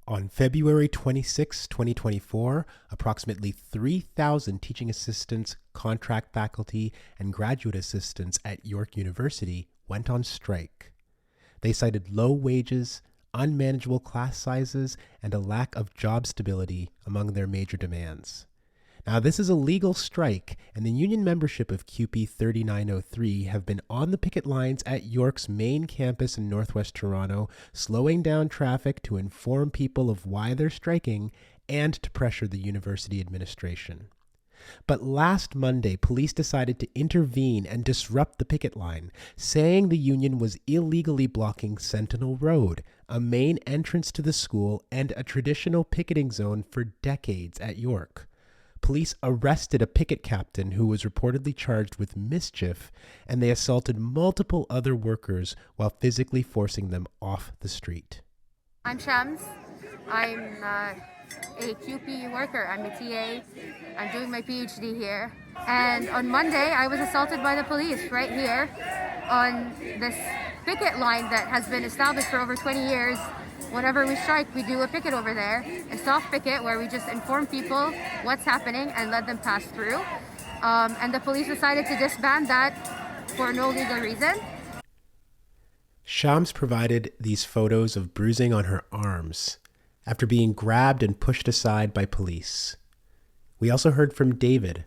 On February 26, 2024, approximately 3,000 teaching assistants, contract faculty, and graduate assistants at York University went on strike. They cited low wages, unmanageable class sizes, and a lack of job stability among their major demands. Now, this is a legal strike, and the union membership of QP 3903 have been on the picket lines at York's main campus in northwest Toronto, slowing down traffic to inform people of why they're striking and to pressure the university administration. But last Monday, police decided to intervene and disrupt the picket line, saying the union was illegally blocking Sentinel Road, a main entrance to the school and a traditional picketing zone for decades at York. Police arrested a picket captain who was reportedly charged with mischief, and they assaulted multiple other workers while physically forcing them off the street. I'm Shams. I'm a QP worker. I'm a TA. I'm doing my PhD here. And on Monday, I was assaulted by the police right here on this picket line that has been established for over 20 years. Whenever we strike, we do a picket over there, a soft picket where we just inform people what's happening and let them pass through. And the police decided to disband that for no legal reason. Shams provided these photos of bruising on her arms after being grabbed and pushed aside by police. We also heard from David,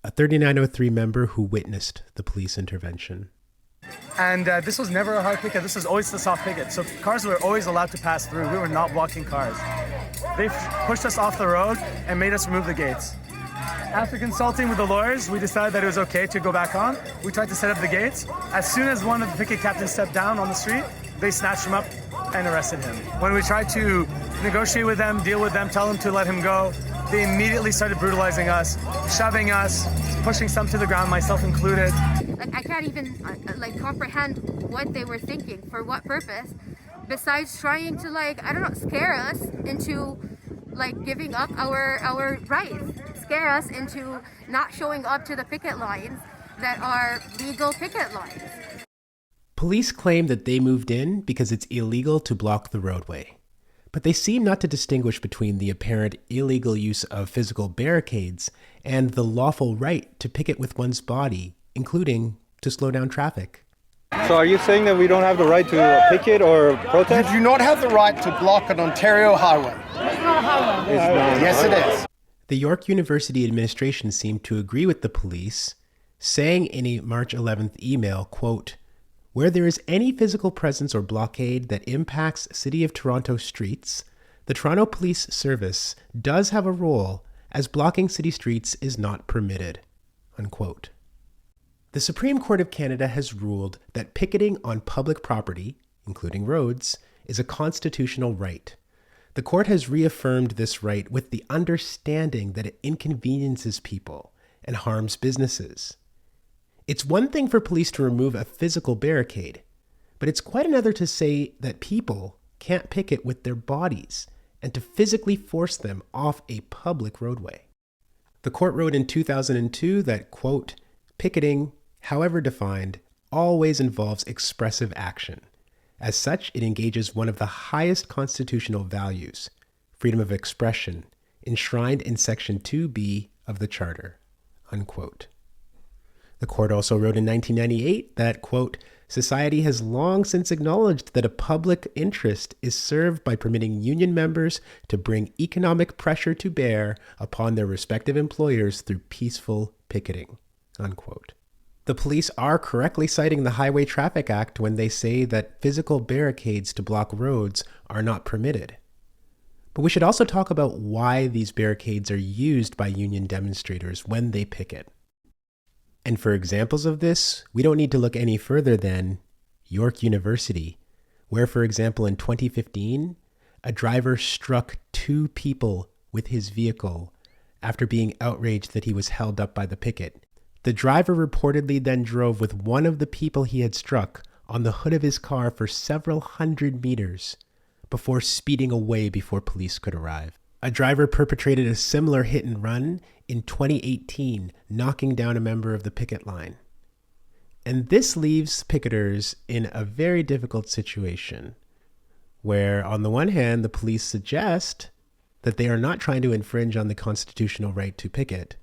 a 3903 member who witnessed the police intervention. And this was never a hard picket. This was always the soft picket. So cars were always allowed to pass through. We were not blocking cars. They pushed us off the road and made us remove the gates. After consulting with the lawyers, we decided that it was okay to go back on. We tried to set up the gates. As soon as one of the picket captains stepped down on the street, they snatched him up and arrested him. When we tried to negotiate with them, deal with them, tell them to let him go, they immediately started brutalizing us, shoving us, pushing some to the ground, myself included. I can't even comprehend what they were thinking, for what purpose, besides trying to scare us into giving up our rights, scare us into not showing up to the picket lines that are legal picket lines. Police claim that they moved in because it's illegal to block the roadway, but they seem not to distinguish between the apparent illegal use of physical barricades and the lawful right to picket with one's body, including to slow down traffic. So are you saying that we don't have the right to picket or protest? You do not have the right to block an Ontario highway. It's not a highway. Yes, it is. The York University administration seemed to agree with the police, saying in a March 11th email, quote, "Where there is any physical presence or blockade that impacts City of Toronto streets, the Toronto Police Service does have a role, as blocking city streets is not permitted." Unquote. The Supreme Court of Canada has ruled that picketing on public property, including roads, is a constitutional right. The court has reaffirmed this right with the understanding that it inconveniences people and harms businesses. It's one thing for police to remove a physical barricade, but it's quite another to say that people can't picket with their bodies and to physically force them off a public roadway. The court wrote in 2002 that, quote, "Picketing, however defined, always involves expressive action. As such, it engages one of the highest constitutional values, freedom of expression, enshrined in Section 2B of the Charter." Unquote. The court also wrote in 1998 that, quote, "Society has long since acknowledged that a public interest is served by permitting union members to bring economic pressure to bear upon their respective employers through peaceful picketing." Unquote. The police are correctly citing the Highway Traffic Act when they say that physical barricades to block roads are not permitted. But we should also talk about why these barricades are used by union demonstrators when they picket. And for examples of this, we don't need to look any further than York University, where, for example, in 2015, a driver struck 2 people with his vehicle after being outraged that he was held up by the picket. The driver reportedly then drove with one of the people he had struck on the hood of his car for several hundred meters before speeding away before police could arrive. A driver perpetrated a similar hit and run in 2018, knocking down a member of the picket line. And this leaves picketers in a very difficult situation. where on the one hand, the police suggest that they are not trying to infringe on the constitutional right to picket,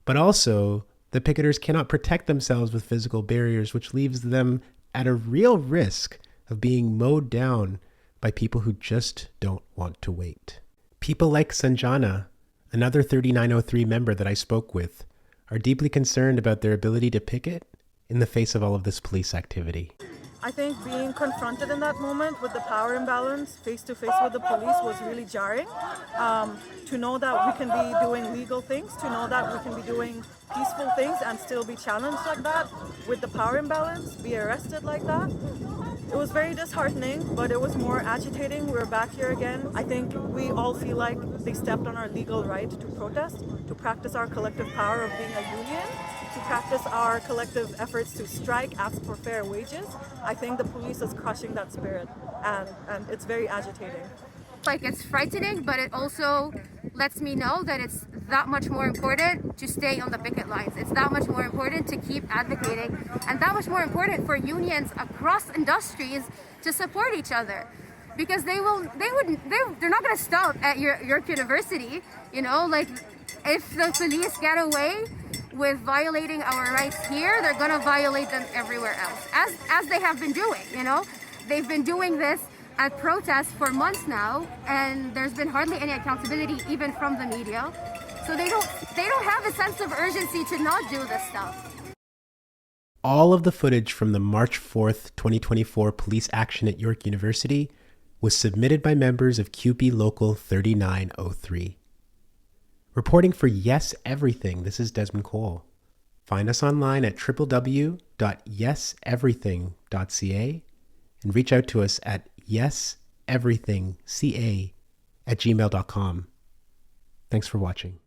but also the picketers cannot protect themselves with physical barriers, which leaves them at a real risk of being mowed down by people who just don't want to wait. People like Sanjana, another 3903 member that I spoke with, are deeply concerned about their ability to picket in the face of all of this police activity. I think being confronted in that moment with the power imbalance face to face with the police was really jarring. To know that we can be doing legal things, to know that we can be doing peaceful things and still be challenged like that with the power imbalance, be arrested like that. It was very disheartening, but it was more agitating. We're back here again. I think we all feel like they stepped on our legal right to protest, to practice our collective power of being a union, to practice our collective efforts to strike, ask for fair wages. I think the police is crushing that spirit, and it's very agitating. Like, it's frightening, but it also lets me know that it's that much more important to stay on the picket lines. It's that much more important to keep advocating, and that much more important for unions across industries to support each other, because they're not going to stop at York University. You know, like, if the police get away with violating our rights here, they're going to violate them everywhere else, as they have been doing. You know, they've been doing this at protests for months now, and there's been hardly any accountability even from the media. So they don't have a sense of urgency to not do this stuff. All of the footage from the March 4th, 2024 police action at York University was submitted by members of CUPE Local 3903. Reporting for Yes Everything, this is Desmond Cole. Find us online at www.yeseverything.ca and reach out to us at yeseverythingca@gmail.com. Thanks for watching.